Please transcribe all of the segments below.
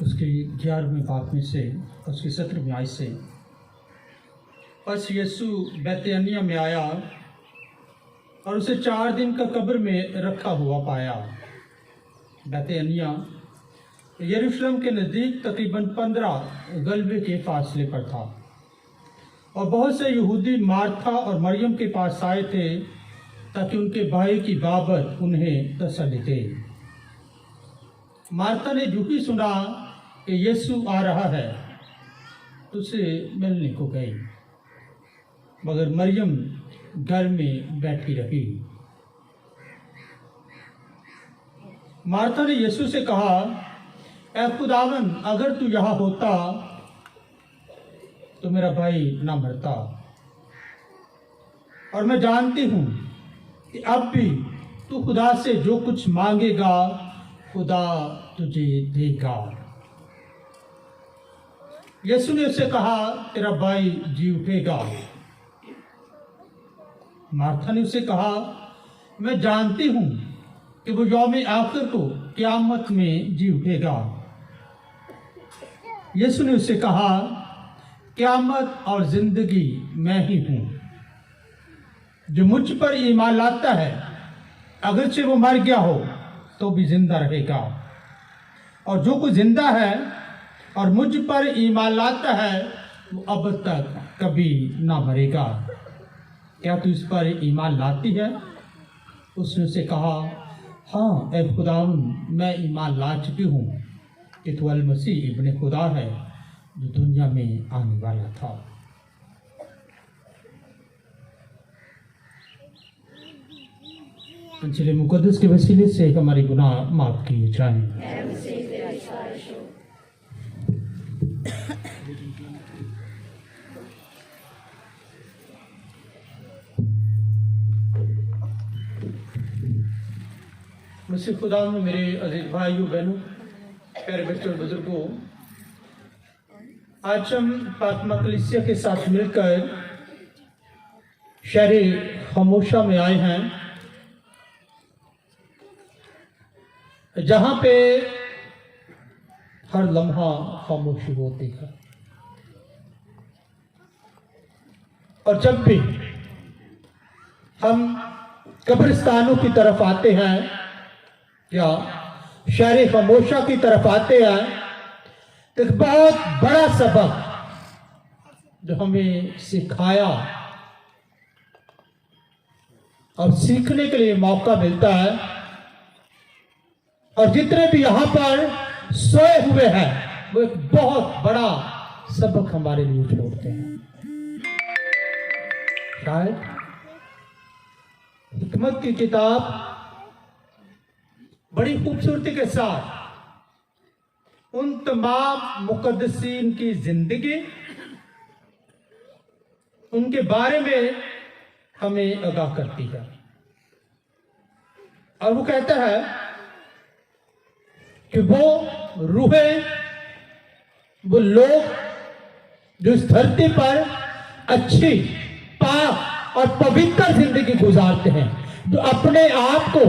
उसके 11वें बाब में से उसकी 17वीं आयत से, बस यीशु बैतनिय्याह में आया और उसे 4 दिन का कब्र में रखा हुआ पाया। बैतनिय्याह यरूशलेम के नज़दीक तकरीबन 15 गलबे के फासले पर था और बहुत से यहूदी मार्था और मरियम के पास आए थे ताकि उनके भाई की बाबत उन्हें तसल्ली दे। मार्था ने जो ही सुना कि यीशु आ रहा है तो उसे मिलने को गई, मगर मरियम घर में बैठी रही। मार्था ने यीशु से कहा, ऐ खुदावन, अगर तू यहाँ होता तो मेरा भाई ना मरता। और मैं जानती हूँ कि अब भी तू खुदा से जो कुछ मांगेगा खुदा तुझे देगा। यीशु ने उससे कहा, तेरा भाई जी उठेगा। मार्था ने उसे कहा, मैं जानती हूँ कि वो यौम आखिर को क़यामत में जी उठेगा। यीशु ने उससे कहा, क़यामत और जिंदगी मैं ही हूँ। जो मुझ पर ईमान लाता है, अगरचे वो मर गया हो तो भी जिंदा रहेगा, और जो कोई जिंदा है और मुझ पर ईमान लाता है वो अब तक कभी ना मरेगा। क्या तू इस पर ईमान लाती है? उसने उसे कहा, हाँ ऐ खुदावंद, मैं ईमान ला चुकी हूँ कि तू अल मसीह इब्ने खुदा है जो दुनिया में आने वाला था। इंजील मुकद्दस के वसीले से हमारे गुनाह माफ किए जाएं। मुझसे खुदा में मेरे अजीज भाइयों बहनों, प्यारे बच्चों बुजुर्गों, आज हम फातिमा कलीसिया के साथ मिलकर शहर खामोशा में आए हैं, जहां पे हर लम्हा खामोशी होती है। और जब भी हम कब्रिस्तानों की तरफ आते हैं या शहर खामोशा की तरफ आते हैं तो एक बहुत बड़ा सबक जो हमें सिखाया और सीखने के लिए मौका मिलता है, और जितने भी यहां पर सोए हुए हैं वो एक बहुत बड़ा सबक हमारे लिए छोड़ते हैं। शायद हिकमत की किताब बड़ी खूबसूरती के साथ उन तमाम मुकद्दसीन की जिंदगी, उनके बारे में हमें आगाह करती है। और वो कहता है कि वो रूहें, वो लोग जो इस धरती पर अच्छी, पाक और पवित्र जिंदगी गुजारते हैं, जो अपने आप को,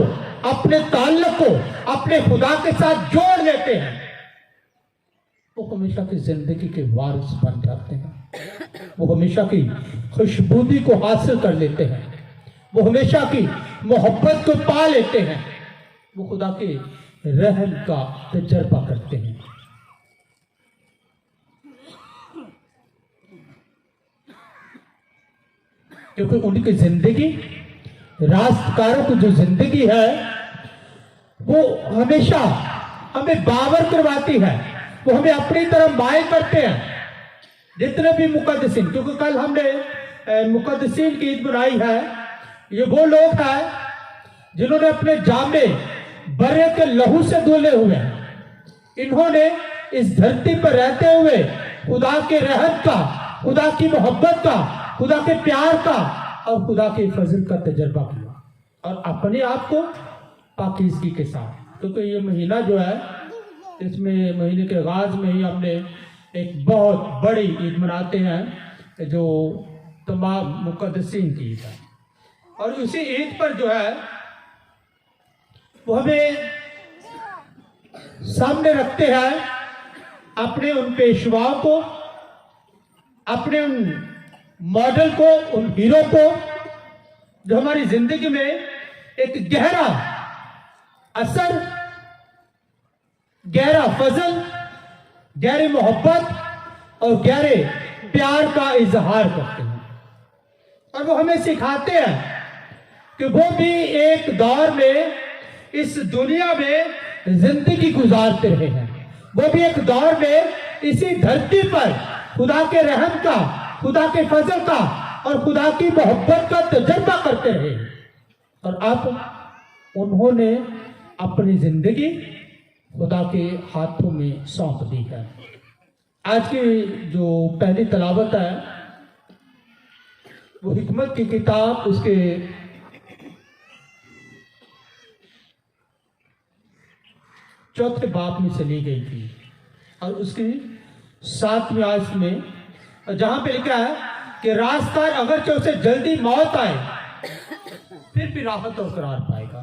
अपने ताल्लुक को अपने खुदा के साथ जोड़ लेते हैं, वो हमेशा की जिंदगी के वारिस बन जाते हैं। वो हमेशा की खुशबूदी को हासिल कर लेते हैं, वो हमेशा की मोहब्बत को पा लेते हैं, वो खुदा के रहम का तजर्बा करते हैं। क्योंकि उनकी जिंदगी, रास्तकारों की जो जिंदगी है वो हमेशा हमें बावर करवाती है, वो हमें अपनी तरफ मायल करते हैं। जितने भी मुकद्दसीन, क्योंकि कल हमने मुकद्दसीन की ईद मनाई है, ये वो लोग हैं जिन्होंने अपने जामे बरे के लहू से धुले हुए, इन्होंने इस धरती पर रहते हुए खुदा के रहमत का, खुदा की मोहब्बत का, खुदा के प्यार का और खुदा के फजल का तजर्बा किया, और अपने आप को पाकीज़गी के साथ, क्योंकि ये महीना जो है इसमें महीने के आगाज में ही हमने एक बहुत बड़ी ईद मनाते हैं जो तमाम मुक़द्दसीन की ईद है। और उसी ईद पर जो है वो हमें सामने रखते हैं अपने उन पेशवाओं को, अपने उन मॉडल को, उन हीरो को जो हमारी जिंदगी में एक गहरा असर, गहरा फजल, गहरी मोहब्बत और गहरे प्यार का इजहार करते हैं। और वो हमें सिखाते हैं कि वो भी एक दौर में इस दुनिया में जिंदगी गुजारते रहे हैं, वो भी एक दौर में इसी धरती पर खुदा के रहम का, खुदा के फजल का और खुदा की मोहब्बत का तजर्बा करते रहे। और अब उन्होंने अपनी जिंदगी खुदा के हाथों में सौंप दी है। आज की जो पहली तलावत है वो हिकमत की किताब उसके 4 बाब में से ली गई थी और उसकी 7वीं आयत में जहां पे लिखा है कि रास्ता अगर जो उसे जल्दी मौत आए फिर भी राहत और करार पाएगा।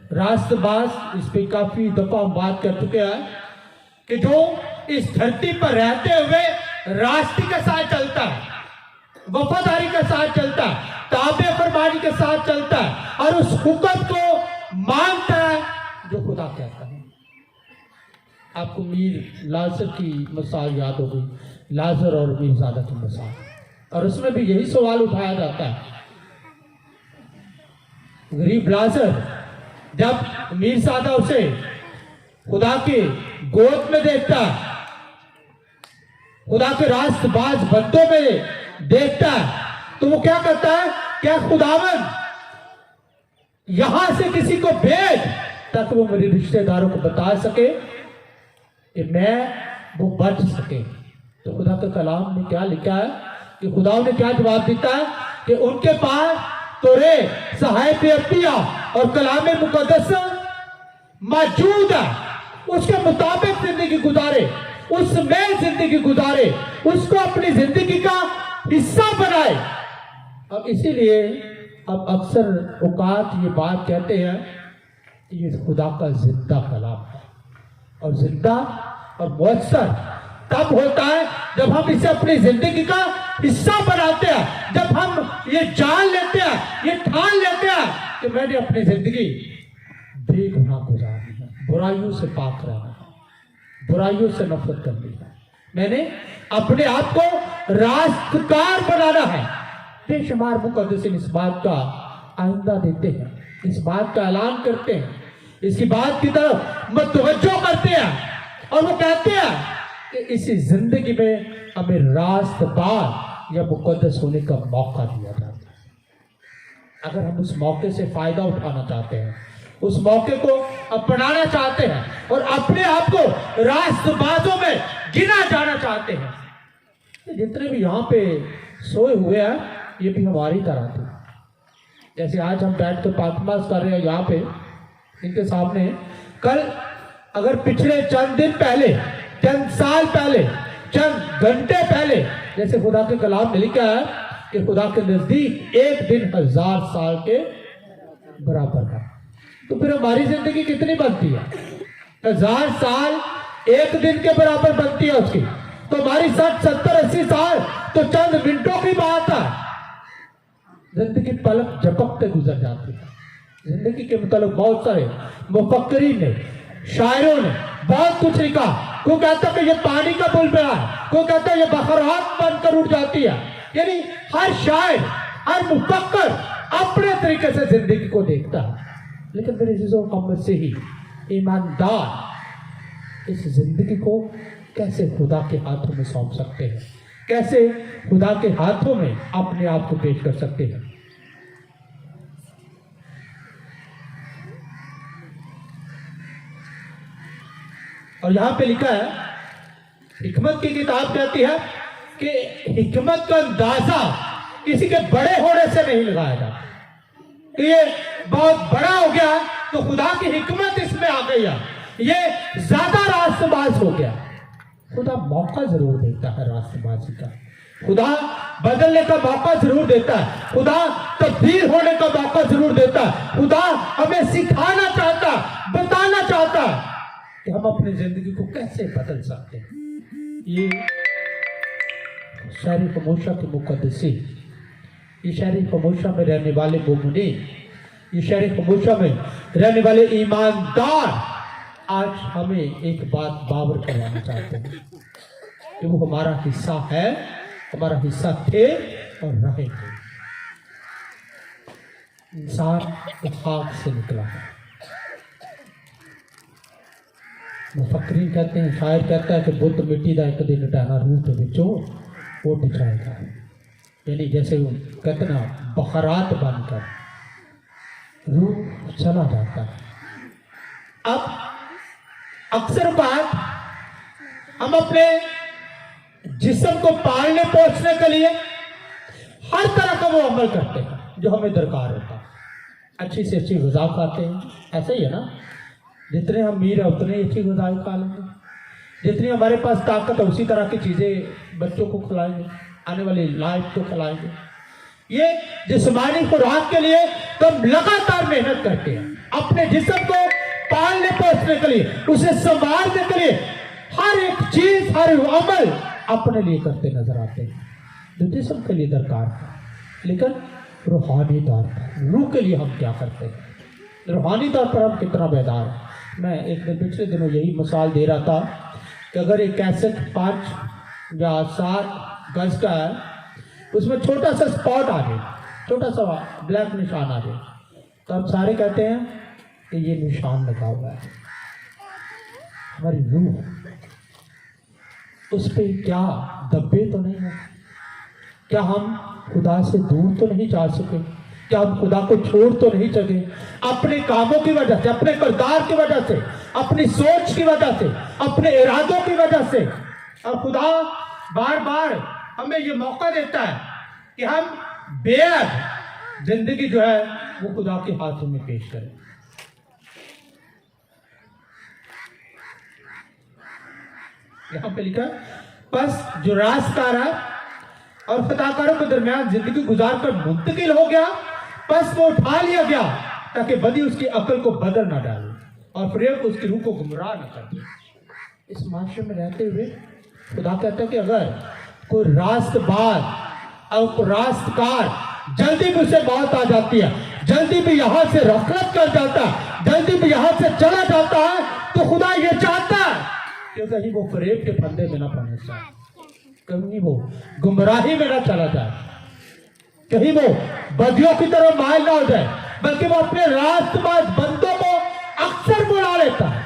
रास्तबाज इस पे काफी दफा हम बात कर चुके हैं कि जो इस धरती पर रहते हुए रास्ते के साथ चलता है, वफादारी के साथ चलता है, ताबे फरमानी के साथ चलता है और उस हुक्म को मानता है जो खुदा कहता है। आपको मीर लाजर की मिसाल याद हो गई, लाजर और मीरजादा की मिसाल, और उसमें भी यही सवाल उठाया जाता है। गरीब लाजर जब मीरजादा उसे खुदा के गोद में देखता है, खुदा के रास्तबाज बंदों में देखता है, तो वो क्या करता है, क्या खुदावन यहां से किसी को भेज ताकि वो मेरे रिश्तेदारों को बता सके कि मैं वो बच सके। तो खुदा के कलाम में क्या लिखा है कि खुदा ने क्या जवाब देता है कि उनके पास तोरे सहायफ अब्दिया और कलाम मुकद्दस मौजूद है, उसके मुताबिक जिंदगी गुजारे, उसमें जिंदगी गुजारे, उसको अपनी जिंदगी का हिस्सा बनाए। अब इसीलिए अब अक्सर औकात ये बात कहते हैं ये खुदा का जिंदा कलाम है, और जिंदा और मुअस्सर तब होता है जब हम इसे अपनी जिंदगी का हिस्सा बनाते हैं, जब हम ये जान लेते हैं, ये ठान लेते हैं कि मैंने अपनी जिंदगी बेगुनाह गुजारनी है, बुराइयों से पाक रहना है, बुराइयों से नफरत करनी है, मैंने अपने आप को रास्तकार बनाना है। बेशुमार मुकद्दसीन इस बात का आइंदा देते हैं, इस बात का ऐलान करते हैं, इसकी बात की तरफ मतवज्जो करते हैं और वो कहते हैं कि इसी जिंदगी में हमें रास्तबाज या मुकद्दस होने का मौका दिया जाता है। अगर हम उस मौके से फायदा उठाना चाहते हैं, उस मौके को अपनाना चाहते हैं और अपने आप को रास्तबाजों में गिना जाना चाहते हैं, जितने भी यहाँ पे सोए हुए हैं ये भी हमारी तरह थे। जैसे आज हम बैठ कर पाकमास कर रहे हैं यहाँ पे इनके सामने, कल अगर पिछले चंद दिन पहले, चंद साल पहले, चंद घंटे पहले, जैसे खुदा के कलाम में लिखा है कि खुदा के नजदीक एक दिन 1000 साल के बराबर है, तो फिर हमारी जिंदगी कितनी बनती है? 1000 साल एक दिन के बराबर बनती है उसकी, तो हमारी 60, 70, 80 साल तो चंद मिनटों की बात है। जिंदगी पलक झपकते गुजर जाती है। जिंदगी के मतलब बहुत सारे मुफक्किरीन ने, शायरों ने बहुत कुछ लिखा। कोई कहता है कि ये पानी का बुलबुला है, कोई कहता है ये बखरात बनकर उठ जाती है। यानी हर शायर, हर मुफक्किर अपने तरीके से जिंदगी को देखता है, लेकिन मेरे चीजों मोहम्मद से ही ईमानदार इस जिंदगी को कैसे खुदा के हाथों में सौंप सकते हैं, कैसे खुदा के हाथों में अपने आप को पेश कर सकते हैं। और यहां पे लिखा है, हिकमत की किताब कहती है कि हिकमत का अंदाजा किसी के बड़े होने से नहीं लगाया जाता। ये बहुत बड़ा हो गया तो खुदा की हिकमत इसमें आ गई है, ये ज्यादा रास्तबाज हो गया। खुदा मौका जरूर देता है रास्तबाजी का, खुदा बदलने का मौका जरूर देता है, खुदा तब्दील होने का मौका जरूर देता है। खुदा हमें सिखाना चाहता, बताना चाहता कि हम अपनी जिंदगी को कैसे बदल सकते हैं। ये शहरी खमोशा के मुकद्दसी, ये शहरी खमोशा में रहने वाले मोमिनी, ये शहरी खमोशा में रहने वाले ईमानदार आज हमें एक बात बावर करवाना चाहते हैं कि वो हमारा हिस्सा है, हमारा हिस्सा थे और रहेंगे। इंसान खाक से निकला है। मुफक्रीन कहते हैं, शायर कहता है कि बुद्ध मिट्टी का एक दिन डाना रूह के बिचों वो दिखाएगा, यानी जैसे वो कहते ना बखरात बनकर रूह चला जाता है। अब अक्सर बात हम अपने जिस्म को पालने पोषने के लिए हर तरह का वो अमल करते हैं जो हमें दरकार होता है। अच्छी से अच्छी ग़िज़ा खाते हैं, ऐसा ही है ना, जितने हम अमीर है उतने अच्छी ग़िज़ा खा लेंगे, जितनी हमारे पास ताकत है उसी तरह की चीज़ें बच्चों को खिलाएंगे, आने वाली लाइफ को खिलाएंगे। ये जिस्मानी खुराक के लिए तो हम लगातार मेहनत करते हैं अपने जिस्म को पालने पोषने के लिए, उसे संभालने के लिए हर एक चीज, हर अमल अपने लिए करते नजर आते हैं जो जिस्म के लिए दरकार है। लेकिन रूहानी तौर पर, रूह के लिए हम क्या करते हैं, रूहानी तौर पर हम कितना बेदार हैं। मैं एक दिन पिछले दिनों यही मिसाल दे रहा था कि अगर एक कैसेट 5 या 7 गज का है, उसमें छोटा सा स्पॉट आ जाए, छोटा सा ब्लैक निशान आ जाए, तो हम सारे कहते हैं कि ये निशान लगा हुआ है। हमारी रूह उस पे क्या दबे तो नहीं है? क्या हम खुदा से दूर तो नहीं जा सके? क्या हम खुदा को छोड़ तो नहीं सके? अपने कामों की वजह से, अपने किरदार की वजह से, अपनी सोच की वजह से, अपने इरादों की वजह से। और खुदा बार बार हमें ये मौका देता है कि हम बेअद जिंदगी जो है वो खुदा के हाथों में पेश करें। यहां पे लिखा, बस जो रास्तकार है और खताकारों के दरमियान जिंदगी गुजार कर मुंतकिल हो गया, बस वो उठा लिया गया ताकि बदी उसकी अकल को बदल ना डाले और फरेब उसकी रूह को गुमराह न कर दे। इस माशरे में रहते हुए खुदा कहता है कि अगर कोई रास्तबाज और कोई रास्तकार जल्दी भी उसे मौत आ जाती है, जल्दी भी यहां से रखरत कर जाता है, जल्दी भी यहां से चला जाता है, तो खुदा ये चाहता है कि कहीं वो फरेब के फंदे में ना पड़े जाए, कहीं वो गुमराही में ना चला जाए, कहीं वो बदियों की तरह मायल ना हो जाए, बल्कि वो अपने रास्तबाज बंदों को अक्सर बुला लेता है।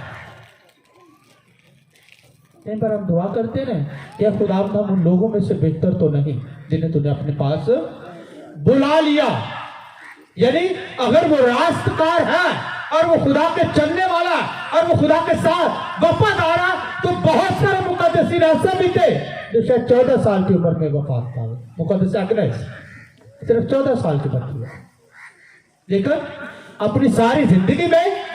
कई बार हम दुआ करते हैं या खुदा हम उन लोगों में से बेहतर तो नहीं जिन्हें तूने अपने पास बुला लिया। यानी अगर वो रास्तकार है और वो खुदा के चलने वाला और वो खुदा के साथ वफादार है, तो बहुत सारे मुकद्दसीन ऐसे भी थे जो शायद 14 साल की उम्र में वफात पाए। मुकद्दस अग्नेस सिर्फ 14 साल की बच्ची है, लेकिन अपनी सारी जिंदगी में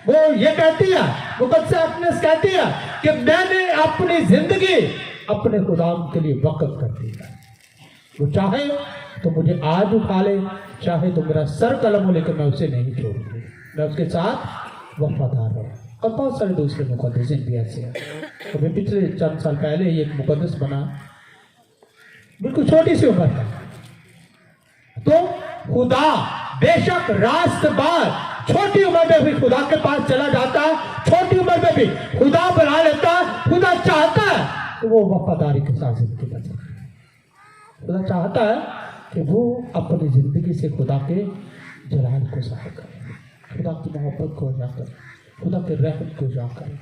वो ये कहती है, मुकद्दस अग्नेस कहती है कि मैंने अपनी जिंदगी अपने खुदा के लिए वक़्फ़ कर दी है। वो चाहे तो मुझे आज उठा ले, चाहे तो मेरा सर कलम हो, लेकिन मैं उसे नहीं छोड़ूंगी, मैं उसके साथ वफादार रहूं। और बहुत सारे दूसरे मुकद्दसीन भी ऐसे हैं। अभी पिछले चंद साल पहले ही एक मुकद्दस बना, बिल्कुल छोटी सी उम्र का। तो खुदा बेशक रास्तबाज छोटी उम्र में भी खुदा के पास चला जाता है, छोटी उम्र में भी खुदा बुला लेता है। खुदा चाहता है कि वो वफादारी के साथ जिंदगी बचे। खुदा चाहता है कि वो अपनी जिंदगी से खुदा के जलाल को ज़ाहिर करे, खुदा की मोहब्बत को उजागर करे, खुदा के रहमत को उजागर करे।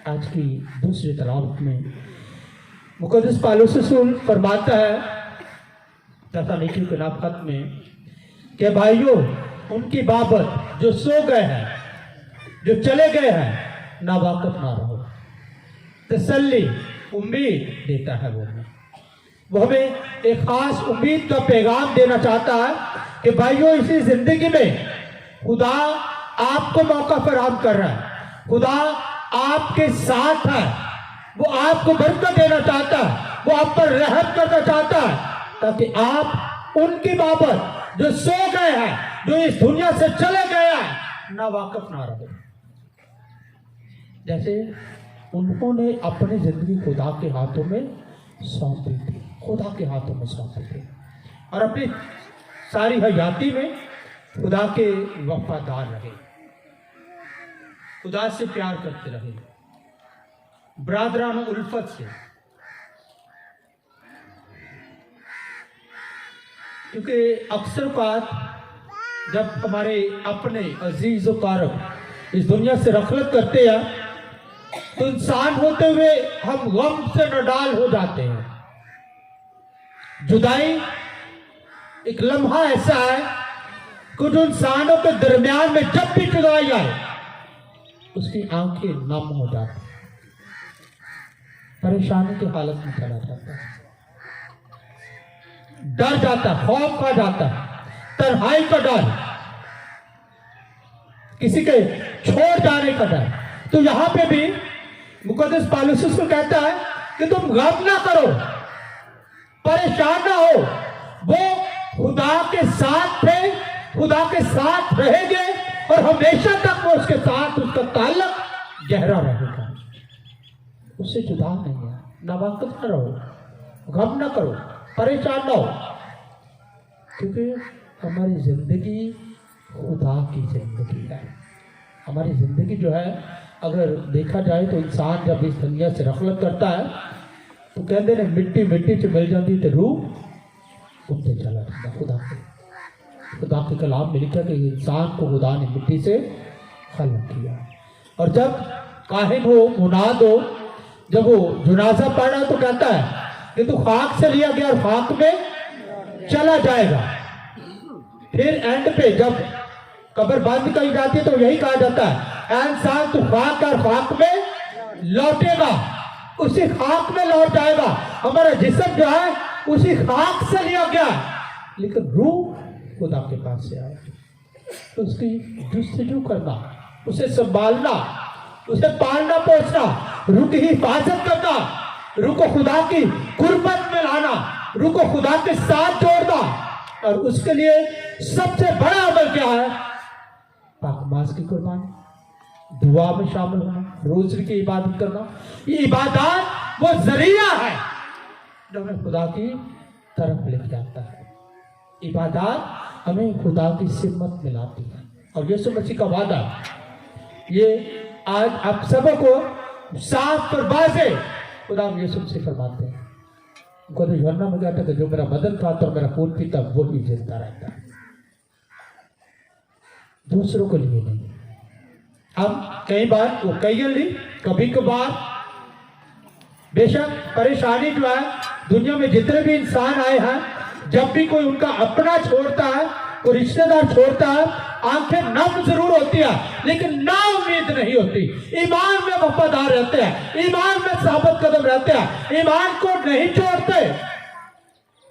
आज की दूसरी तलावत में मुकद्दस पौलुस रसूल फरमाता है तस्सलुनीकियों के नाम खत में कि भाइयों, उनकी बाबत जो सो गए हैं, जो चले गए हैं, ना वाकफ ना रहो। तसल्ली, उम्मीद देता है वो हमें एक खास उम्मीद का पैगाम देना चाहता है कि भाइयों, इसी जिंदगी में खुदा आपको मौका फराहम कर रहा है। खुदा आपके साथ है, वो आपको बरकत देना चाहता है, वो आप पर रहम करना चाहता है, ताकि आप उनकी बाबत जो सो गए हैं, जो इस दुनिया से चले गए हैं, ना वाकिफ ना रहे। जैसे उन्होंने अपनी जिंदगी खुदा के हाथों में सौंप दी थी, खुदा के हाथों में सौंप दी थी, और अपनी सारी हयाती में खुदा के वफादार रहे, खुदा से प्यार करते रहे, बरादराना उल्फत से। क्योंकि अक्सर बात जब हमारे अपने अजीज व कारब इस दुनिया से रखलत करते हैं, तो इंसान होते हुए हम गम से नडाल हो जाते हैं। जुदाई एक लम्हा ऐसा है कि जो इंसानों के दरमियान में जब भी जुदाई आए, उसकी आंखें नम हो जाती, परेशानी की हालत में चला जाता है, डर जाता, खौफ खा जाता, तन्हाई का डर, किसी के छोड़ जाने का डर। तो यहां पे भी मुकद्दस पौलुस को कहता है कि तुम गम ना करो, परेशान ना हो, वो खुदा के साथ थे, खुदा के साथ रहेंगे, और हमेशा तक वो उसके साथ, उसका ताल्लुक गहरा रहेगा, उससे जुदा नहीं है। ना वाकिफ ना रहो, गम ना करो, परेशान ना हो, क्योंकि हमारी जिंदगी खुदा की जिंदगी है। हमारी जिंदगी जो है, अगर देखा जाए तो इंसान जब इस दुनिया से रखलत करता है, तो कहते हैं मिट्टी मिट्टी से मिल जाती तो रूह उठते चला जाता। खुदा के कलाम में लिखा कि इंसान को खुदा ने मिट्टी से खलक किया, और जब काहिन हो, मुनाद हो, जब वो जनाजा पढ़ा तो कहता है कि तू खाक से लिया गया और खाक में चला जाएगा। फिर एंड पे जब कब्र बंद करी जाती है तो यही कहा जाता है, इंसान तू खाक और खाक में लौटेगा, उसी खाक में लौट जाएगा। हमारा जिस्म जो है उसी खाक से लिया गया, लेकिन रूह खुदा के पास से आए। तो उसकी जुस्तजू करना, उसे संभालना, उसे पालना पोसना, रूह की हिफाजत करना, रूह को खुदा की कुर्बत में लाना, रूह को खुदा के साथ जोड़ना, और उसके लिए सबसे बड़ा अमल क्या है? पाक-मास की कुर्बानी, दुआ में शामिल होना, रोज़ की इबादत करना। ये इबादत वो जरिया है जो हमें खुदा की तरफ लेके आता है। इबादत हमें खुदा की सिमत मिलाती है, और यीशु मसीह का वादा ये आज आप सबों को साफ और वाज़े खुदा यीशु मसीह फरमाते हैं। उनको तो यूहन्ना में कहता है, जो मेरा बदन खाता और मेरा खून पीता वो भी जिंदा रहता है, दूसरों को लिए नहीं। हम कई बार वो कभी कभार बेशक परेशानी जो है, दुनिया में जितने भी इंसान आए हैं, जब भी कोई उनका अपना छोड़ता है, कोई रिश्तेदार छोड़ता है, आंखें नम जरूर होती है, लेकिन ना उम्मीद नहीं होती। ईमान में वफादार रहते हैं, ईमान में साबित कदम रहते हैं, ईमान को नहीं छोड़ते।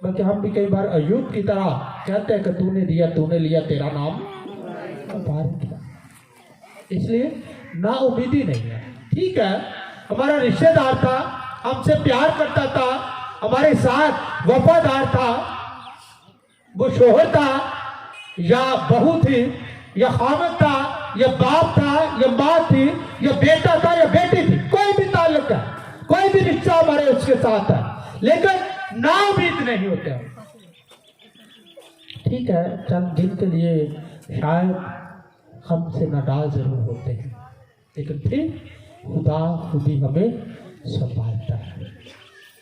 बल्कि हम भी कई बार अय्यूब की तरह कहते हैं कि तूने दिया तूने लिया, तेरा नाम मुबारक है। इसलिए ना उम्मीदी नहीं है। ठीक है, हमारा रिश्तेदार था, हमसे प्यार करता था, हमारे साथ वफादार था, वो शोहर था या बहू थी या खामद था या बाप था या माँ थी या बेटा था या बेटी थी, कोई भी ताल्लुक है, कोई भी रिश्ता हमारे उसके साथ है, लेकिन ना उम्मीद नहीं होते। ठीक है, चंद दिन के लिए शायद हमसे नाराज जरूर होते हैं, लेकिन फिर खुदा खुद ही हमें संभालता है।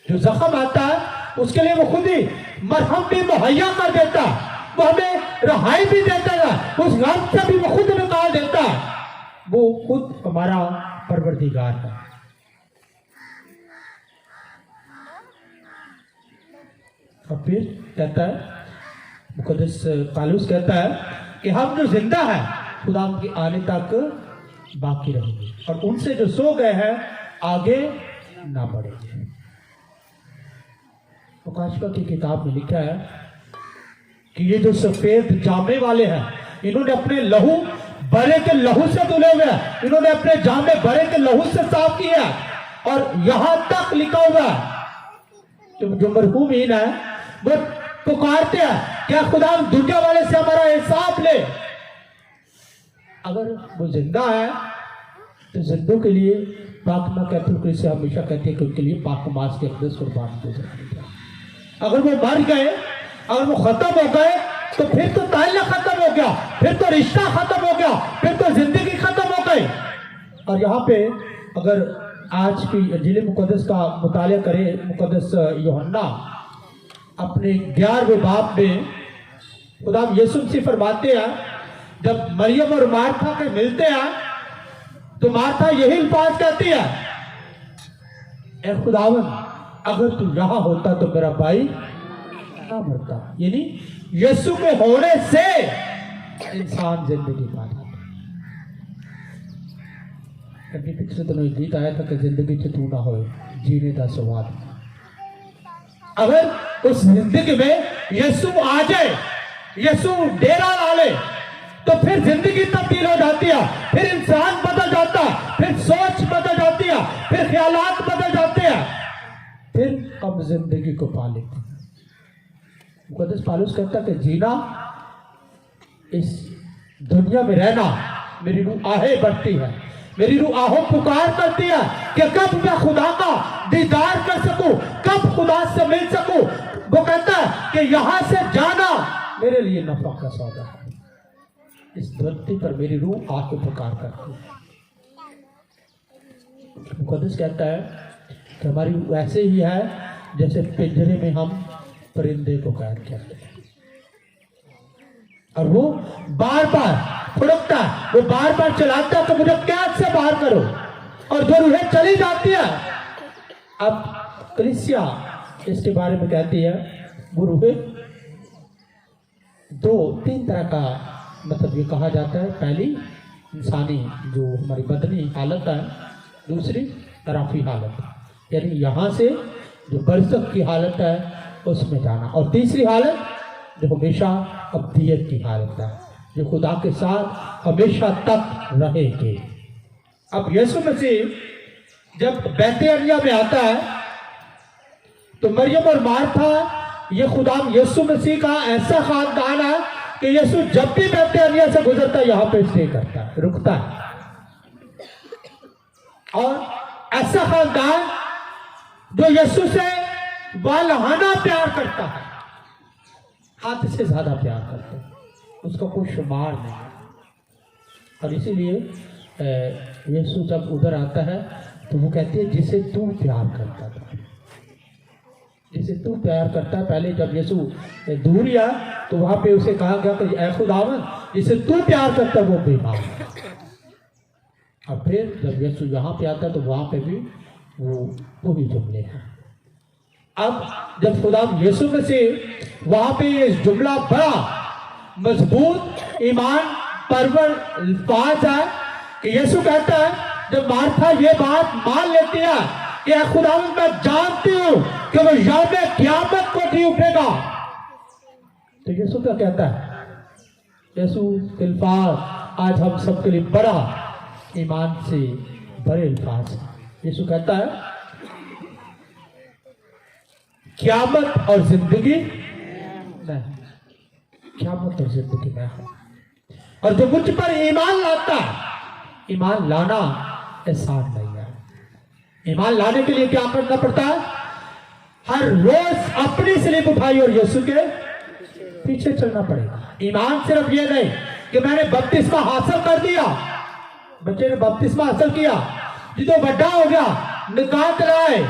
जो जख्म आता है उसके लिए वो खुद ही मरहम भी मुहैया कर देता है, वो हमें रहाई भी देता है, उस गम से भी वो खुद निकाल देता है। वो खुद हमारा परवरदिगार है। और फिर कहता है मुकद्दस पौलुस कहता है कि हम जो जिंदा है खुदा के आने तक बाकी रहेंगे, और उनसे जो सो गए हैं आगे ना बढ़ेंगे। प्रकाशिका की किताब में लिखा है कि ये जो सफेद जामे वाले हैं, इन्होंने अपने लहू बड़े के लहू से धुले हुए हैं, इन्होंने अपने जामे बड़े के लहू से साफ किया। और यहां तक लिखा हुआ तो जो मरहूमीन है वो पुकारते हैं क्या खुदा दुनिया वाले से हमारा हिसाब ले। अगर वो जिंदा है तो जिंदों के लिए प्रार्थना कहते हुए से हमेशा कहते हैं कि उनके लिए पाक मास के अकदस कुर्बान हो जाए। अगर वो मर गए, अगर वो खत्म हो गए तो फिर तो ताल्लुक खत्म हो गया, फिर तो रिश्ता खत्म हो गया, फिर तो जिंदगी खत्म हो गई। और यहाँ पे अगर आज की इंजील मुकद्दस का मुताला करें, मुकद्दस यूहन्ना अपने 11वें बाब में खुदा यीशु मसीह फरमाते हैं, जब मरियम और मार्था के मिलते हैं तो मार्था यही अल्फाज कहती है, ए खुदावन अगर तू यहां होता तो मेरा भाई ना मरता। यानी यीशु के होने से इंसान जिंदगी पाता। कभी पिछले दिनों एक गीत आया था कि जिंदगी च तू ना हो जीने का स्वाद। अगर उस जिंदगी में यीशु आ जाए, यीशु डेरा ला ले, तो फिर जिंदगी तब्दील हो जाती है, फिर इंसान बदल जाता है, फिर सोच बदल जाती है, फिर ख्यालात बदल जाते हैं, फिर अब जिंदगी को पा लेते हैं। मुकद्दस पौलुस कहता है कि जीना, इस दुनिया में रहना, मेरी रूह आहे बढ़ती है, मेरी रूह आहो पुकार करती है कि कब मैं खुदा का दीदार कर सकूं, कब खुदा से मिल सकूं। वो कहता है कि यहां से जाना मेरे लिए नफा का सौदा है। इस धरती पर मेरी रूह आके पुकार करती है। मुकद्दस कहता है कि हमारी रूह ऐसे ही है जैसे पिंजरे में हम परिंदे को कैद करते हैं, और वो बार बार फुड़कता है, वो बार बार चलाता है तो मुझे कैद से बाहर करो, और जो रूहें चली जाती है। अब कलीसिया इसके बारे में कहती है, वो रूहें 2-3 तरह का मतलब ये कहा जाता है। पहली इंसानी जो हमारी बदनी हालत है, दूसरी तराफी हालत, यानी यहाँ से जो बरसक की हालत है उसमें जाना, और तीसरी हालत जो हमेशा अब्दियत की हालत है, जो खुदा के साथ हमेशा तक रहेगी। अब यीशु मसीह जब बैतनिय्याह में आता है तो मरियम और मार्था, ये खुदा यीशु मसीह का ऐसा खानदान है कि यीशु जब भी बैतनिय्याह से गुजरता है यहाँ पे स्टे करता है, रुकता है। और ऐसा खानदान जो यीशु से वालहाना प्यार करता है, हाथ से ज्यादा प्यार करता है, उसका कोई शुमार नहीं है। और इसीलिए यीशु जब उधर आता है तो वो कहते हैं जिसे तू प्यार करता था, जिसे तू प्यार करता है। पहले जब यीशु दूर आया तो वहां पे उसे कहा गया कि ऐ खुदावन जिसे तू प्यार करता है वो बीमार है। अब फिर जब यीशु यहाँ पे आता है तो वहां पे भी वो भी जुमले हैं। अब जब खुदा यीशु में से वहां पे ये जुमला बड़ा मजबूत ईमान परवर अल्फाज है कि यीशु कहता है, जब मार्था ये बात मान लेती है कि खुदा मैं जानती हूं कि वो यौम क़यामत को नहीं उठेगा, तो यीशु क्या कहता है? यीशु अल्फाज आज हम सबके लिए बड़ा ईमान से बड़े अल्फाज है। यीशु कहता है क़यामत और जिंदगी मैं, क़यामत और जिंदगी मैं हूं, और जो मुझ पर ईमान लाता है, ईमान लाना आसान नहीं है। ईमान लाने के लिए क्या करना पड़ता है? हर रोज अपनी स्लीप उठाई और यीशु के पीछे चलना पड़ेगा। ईमान सिर्फ ये नहीं कि मैंने बपतिस्मा हासिल कर दिया, बच्चे ने बपतिस्मा हासिल किया, जिदो बड़ा हो गया निकाह कराए,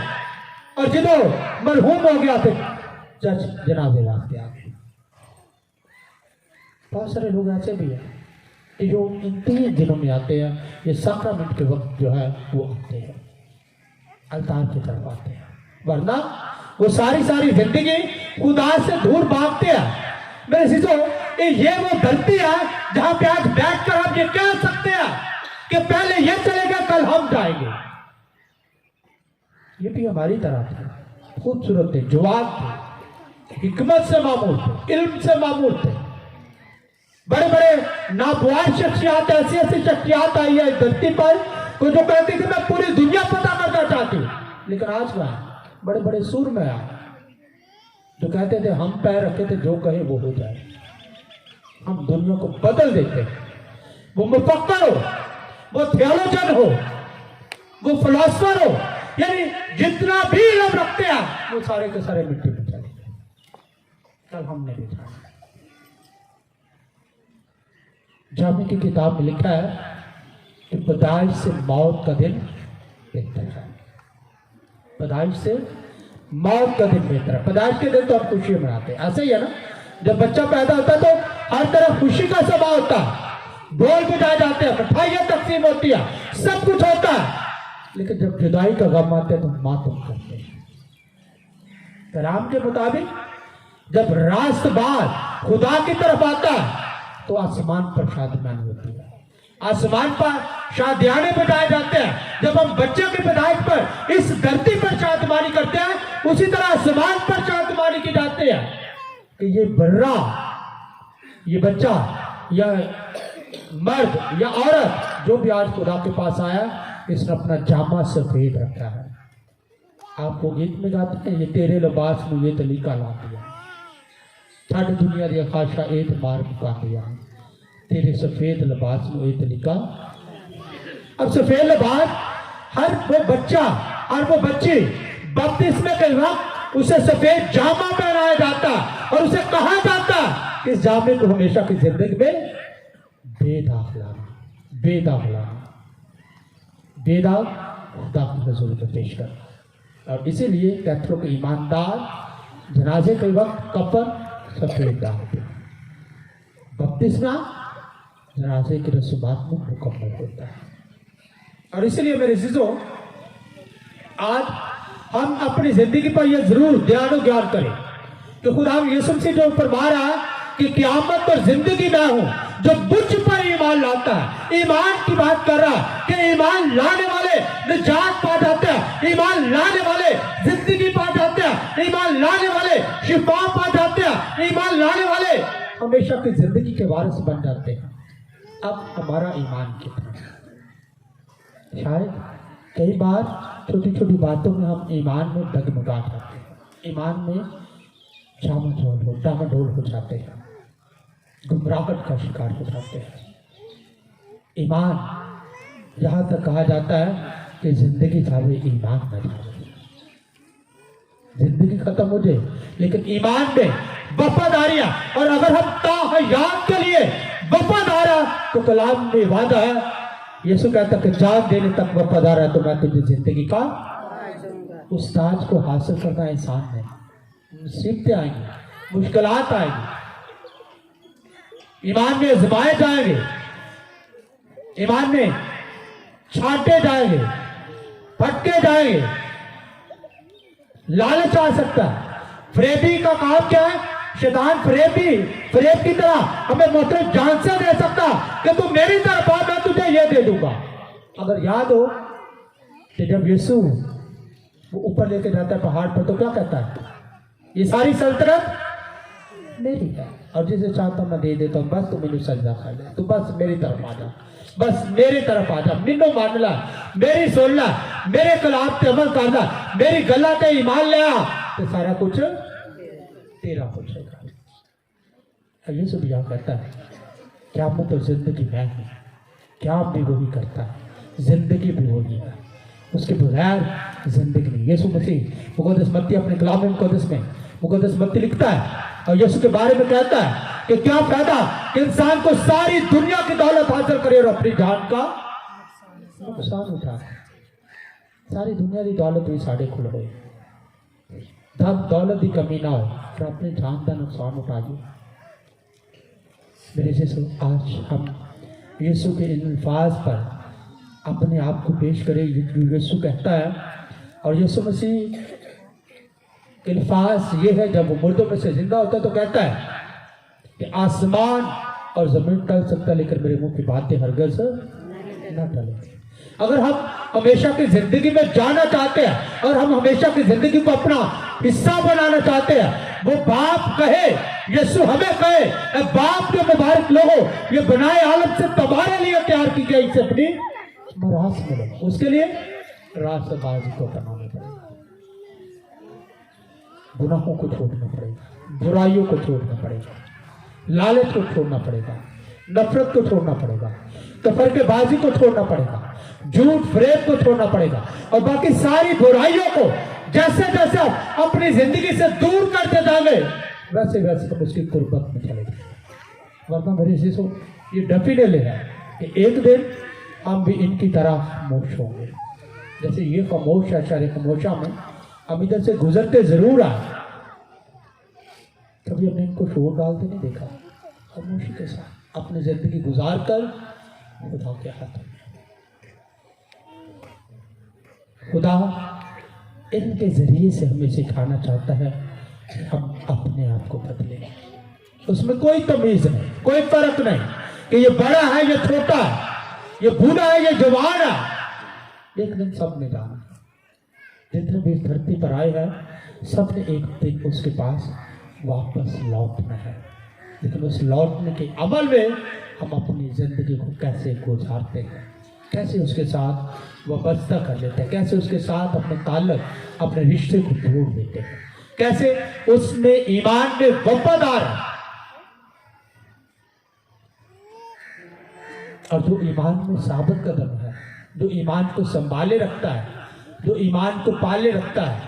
और जिदो मरहूम हो गया फिर चर्च जनाजे लाते आगे। बहुत सारे लोग ऐसे भी हैं कि जो इन 3 दिनों में आते हैं, ये सैक्रामेंट के वक्त जो है वो आते हैं, अल्तार की तरफ आते हैं, वरना वो सारी जिंदगी खुदा से दूर भागते हैं। मेरे चीजों, ये वो धरती है जहां पे आज बैठकर हम ये कह सकते हैं कि पहले ये चलेगा कल हम जाएंगे। ये भी हमारी तरह थे, खूबसूरत थे, जवाब थे, हिकमत से मामूर थे, इल्म से मामूर थे, बड़े बड़े नामवर शख्सियत, ऐसी ऐसी शख्सियत आई है इस धरती पर को जो कहती थी मैं पूरी दुनिया पता करना चाहती हूँ, लेकिन आज का बड़े बड़े सूर में आए जो कहते थे हम पैर रखे थे जो कहे वो हो जाए। हम दुनिया को बदल देते हैं। वो मुफक्कर हो, वो थियोलॉजन हो, वो फिलोसफर हो, यानी जितना भी इल्म रखते हैं वो सारे के सारे मिट्टी में चले। कल हमने देखा जामी की किताब में लिखा है कि पैदाइश से मौत का दिन बेहतर है। पैदाइश से मौत का दिन बेहतर है। पैदाइश के दिन तो हम खुशी मनाते हैं, ऐसे ही है ना। जब बच्चा पैदा होता है तो हर तरफ खुशी का सभा होता है, ढोल बजाए जाते हैं, मिठाइयां तकसीम होती है, सब कुछ होता है। लेकिन जब जुदाई का गम आता है तो मातम करते हैं। कलाम के मुताबिक जब रास्तबाज खुदा की तरफ आता है तो आसमान पर शादियां होती है, आसमान पर शादियाने बजाए जाते हैं। जब हम बच्चे की पैदाइश पर इस धरती पर शादमानी करते हैं, उसी तरह आसमान पर शादमानी की जाती है कि ये बर्रा, ये बच्चा या मर्द या औरत जो भी आज खुदा के पास आया, इसने अपना जामा सफेद रखा है। आप वो गीत में गाते हैं, ये तेरे लिबास में ये तलीका ला दिया, सारी दुनिया दी खाशा एतबार मुका दिया, तेरे सफेद लिबास में ये तलीका। अब सफेद लिबास हर वो बच्चा और वो बच्ची बपतिस्मे के वक्त उसे सफेद जामा पहनाया जाता और उसे कहा जाता इस जामे को हमेशा की जिंदगी में बेदाग लाना, बेदाग लाना, बेदाग खुदा की नज़रों में पेश करना। और इसीलिए कैथोलिक ईमानदार जनाजे के वक्त कफन सफेद दाग, बपतिस्मा जनाजे की रस्मात में मुकम्मल होता है। और इसलिए मेरे अज़ीज़ों, आज हम अपनी जिंदगी पर यह जरूर ध्यान ज्ञान करें कि खुदा यीशु से जो फरमा रहा है कि क़यामत पर जिंदगी मैं हूं, जो मुझ पर ईमान लाता है। ईमान की बात कर रहा है कि ईमान लाने वाले निजात पा जाते हैं, ईमान लाने वाले जिंदगी पा जाते हैं, ईमान लाने वाले शिफा पा जाते हैं, ईमान लाने वाले हमेशा की जिंदगी के वारिस बन जाते हैं। अब हमारा ईमान कितना है? शायद कई बार छोटी छोटी बातों में हम ईमान में डगमगा जाते हैं, ईमान में डामाडोल हो जाते हैं, गुमराहट का शिकार हो जाते हैं। ईमान यहाँ तक कहा जाता है कि जिंदगी जावे ईमान न जावे, जिंदगी खत्म हो जाए लेकिन ईमान में वफादारियां। और अगर हम ताहयात के लिए वफादार है तो कलाम में वादा है, यीशु कहता कि जान देने तक वफादार है तो मैं तुझे जिंदगी का उस ताज को हासिल करना इंसान है। मुसीबतें आएंगी, मुश्किलात आएंगी, ईमान में आजमाए जाएंगे, ईमान में छांटे जाएंगे, फटके जाएंगे, लालच आ सकता है। फरेबी का काम क्या है? शैतान फरेब की तरह हमें मोहतरम जान से दे सकता कि तू मेरी तरफ आ, मैं तुझे ये दे दूंगा। अगर याद हो कि जब यीशु वो ऊपर लेके जाता है पहाड़ पर तो क्या कहता है? ये सारी सल्तनत मेरी है और जिसे चाहता मैं दे देता हूँ, बस तू मेरी सजदा कर ले, तू बस मेरी तरफ आ जा, बस मेरी तरफ आ जा, मिन्नो मान ला, मेरी सुन ला, मेरे कलाम पे अमल कर ला, मेरी गला पे ईमान ले आ तो सारा कुछ तेरा हो जाएगा। यीशु भी यहाँ कहता है क्या मैं तो जिंदगी मैं हूँ, क्या भी वही करता है, जिंदगी भी वही है, उसके बगैर जिंदगी नहीं। यीशु मसीह मुक़द्दस मत्ती अपने कलाम मुक़द्दस में मुक़द्दस मत्ती लिखता है और यीशु के बारे में कहता है कि क्या फायदा कि इंसान को सारी दुनिया की दौलत हासिल करे और अपनी जान का नुकसान उठाए। सारी दुनिया की दौलत भी साढ़े खुल हो, धन दौलत की कमी ना हो, फिर अपनी जान का नुकसान उठाइए। मेरे यीशु, आज हम यीशु के इन अल्फाज पर अपने आप को पेश करें। यीशु कहता है और यीशु मसीह के अल्फाज ये है, जब वो मुर्दों में से जिंदा होता है तो कहता है कि आसमान और जमीन टल सकता है लेकिन मेरे मुंह की बातें हरगिज़ न टले। अगर हम हमेशा की जिंदगी में जाना चाहते हैं और हम हमेशा की जिंदगी को अपना हिस्सा बनाना चाहते हैं, वो बाप कहे, यीशु हमें कहे, बाप के मुबारक लोगों, ये बनाए आलम से तुम्हारे लिए तैयार की गई से अपनी मरास मिलो। उसके लिए रास्तबाजी को अपनाना पड़ेगा, गुनाहों को छोड़ना पड़ेगा, बुराइयों को छोड़ना पड़ेगा, लालच को छोड़ना पड़ेगा, नफरत को छोड़ना पड़ेगा, तफरकेबाजी को छोड़ना पड़ेगा, झूठ फरेब को छोड़ना पड़ेगा, और बाकी सारी बुराइयों को जैसे जैसे आप अपनी जिंदगी से दूर करते जाएंगे वैसे वैसे तो उसकी कुर्बत में चलेगी। वरना मेरे शिशु ये डेफिनेटली है कि एक दिन हम भी इनकी तरह खामोश होंगे। जैसे ये खामोश है, शहर खामोशा में हम इधर से गुजरते जरूर आए, कभी हमने इनको शोर डालते नहीं देखा। खामोशी के साथ अपनी जिंदगी गुजार कर खुदा के हाथ में, खुदा इनके जरिए से हमें सिखाना चाहता है कि हम अपने आप को बदलें। उसमें कोई तमीज नहीं, कोई फर्क नहीं कि ये बड़ा है, ये छोटा है, ये बूढ़ा है, ये जवान है। एक दिन सबने जाना, जितने भी धरती पर आए हैं सबने एक दिन उसके पास वापस लौटना है। लेकिन उस लौटने के अमल में हम अपनी जिंदगी को कैसे गुजारते हैं, कैसे उसके साथ वाबस्ता कर लेते हैं, कैसे उसके साथ अपने ताल्लुक, अपने रिश्ते को जोड़ देते हैं, कैसे उसमें ईमान में वफादार है। और जो ईमान में साबित कदम है, जो ईमान को संभाले रखता है, जो ईमान को पाले रखता है,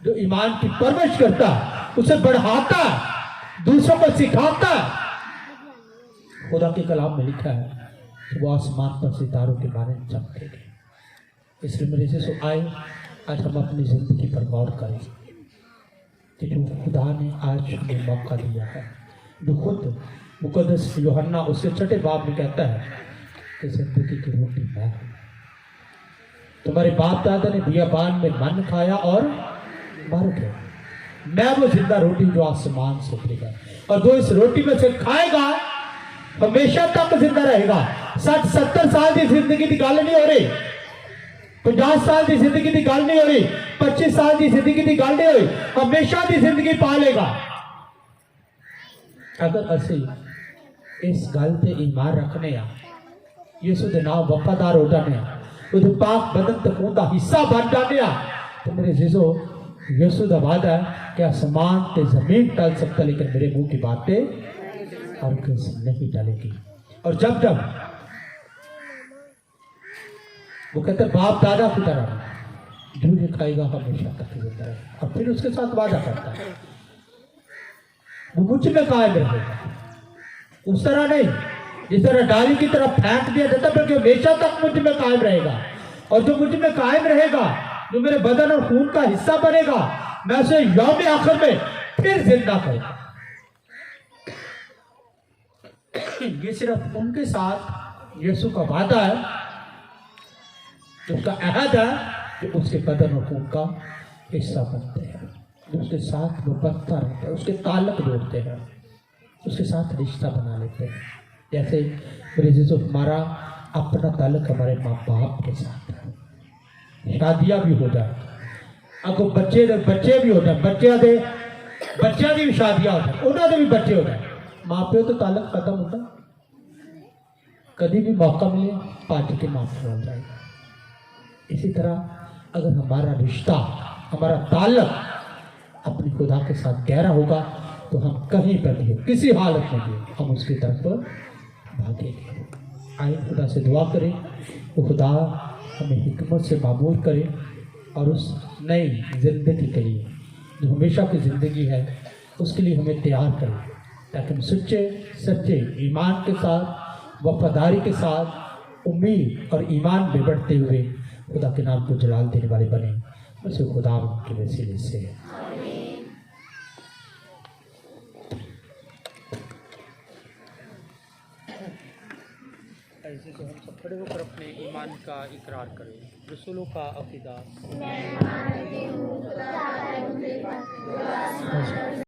जो ईमान की परवरिश करता है, उसे बढ़ाता है, दूसरों को सिखाता है। खुदा के कलाम में लिखा है कि वो आसमान पर सितारों के बारे में चमकेंगे। इसलिए मेरे से आए आज हम अपनी जिंदगी पर गौर करें कि जो खुदा ने आज हमें मौका दिया है, जो खुद मुकद्दस यूहन्ना उसके 6 बाब में कहता है कि जिंदगी की रोटी मैं हूं। तुम्हारे बाप दादा ने बियाबान में मन खाया और मर गए, मैं वो जिंदा रोटी जो आसमान से उतरेगा, और जो इस रोटी में से खाएगा हमेशा तक जिंदा रहेगा। 60-70 साल की जिंदगी की गल नहीं हो रही, 50 साल की जिंदगी की गल नहीं हो रही, 25 साल की जिंदगी की गल नहीं हो रही, हमेशा की जिंदगी पा लेगा। अगर असी इस गल से ईमान रखने आ, यीशु के नाम वफादार हो जाने, उस पाक बदन ते खून का हिस्सा बन जाने आ, तो मेरे जीजो यीशु का वादा है कि आसमान ते जमीन टल सकता लेकिन मेरे मुंह की बातें और किस नहीं टलेगी। और जब जब वो कहते बाप दादा की तरह जो खाएगा हमेशा तक जिंदा है, और फिर उसके साथ वादा करता है वो मुझ में कायम रहेगा। उस तरह नहीं जिस तरह डाली की तरफ फेंक दिया जाता, बल्कि हमेशा तक मुझ में कायम रहेगा। और जो मुझ में कायम रहेगा, जो मेरे बदन और खून का हिस्सा बनेगा, मैं उसे यौम आखिर में फिर जिंदा करूंगा। ये सिर्फ उनके साथ यीशु का वादा है, उसका अहद है, जो उसके बदन और खून का हिस्सा बनते हैं, जो उसके साथ वो बचता रहता है, उसके ताल्लुक जोड़ते हैं, उसके साथ रिश्ता बना लेते हैं। जैसे मेरे जीसु हमारा अपना ताल्लुक हमारे माँ बाप के साथ है, शादियाँ भी हो जाए, अगो बच्चे भी हो जाए, बच्चों की भी शादियाँ हो जाए, उन्होंने भी बच्चे हो जाए, माँ प्यो तो ताल्लुक खत्म होता, कभी भी मौका मिले पार्टी के माँ प्यो हो जाएगा। इसी तरह अगर हमारा रिश्ता, हमारा ताल्लुक अपने खुदा के साथ गहरा होगा तो हम कहीं पर भी, किसी हालत में भी हम उसकी तरफ भागेंगे। आइए खुदा से दुआ करें तो खुदा हमें हिकमत से मामूर करे और उस नई जिंदगी के लिए जो हमेशा की ज़िंदगी है उसके लिए हमें तैयार करें, ताकि हम सच्चे ईमान के साथ, वफादारी के साथ, उम्मीद और ईमान में बढ़ते हुए खुदा के नाम को जलाल देने वाले बने। उसे खुदा के वसीले से ऐसे तो हम सब खड़े होकर अपने ईमान का इकरार करें। रसूलों का अकीदा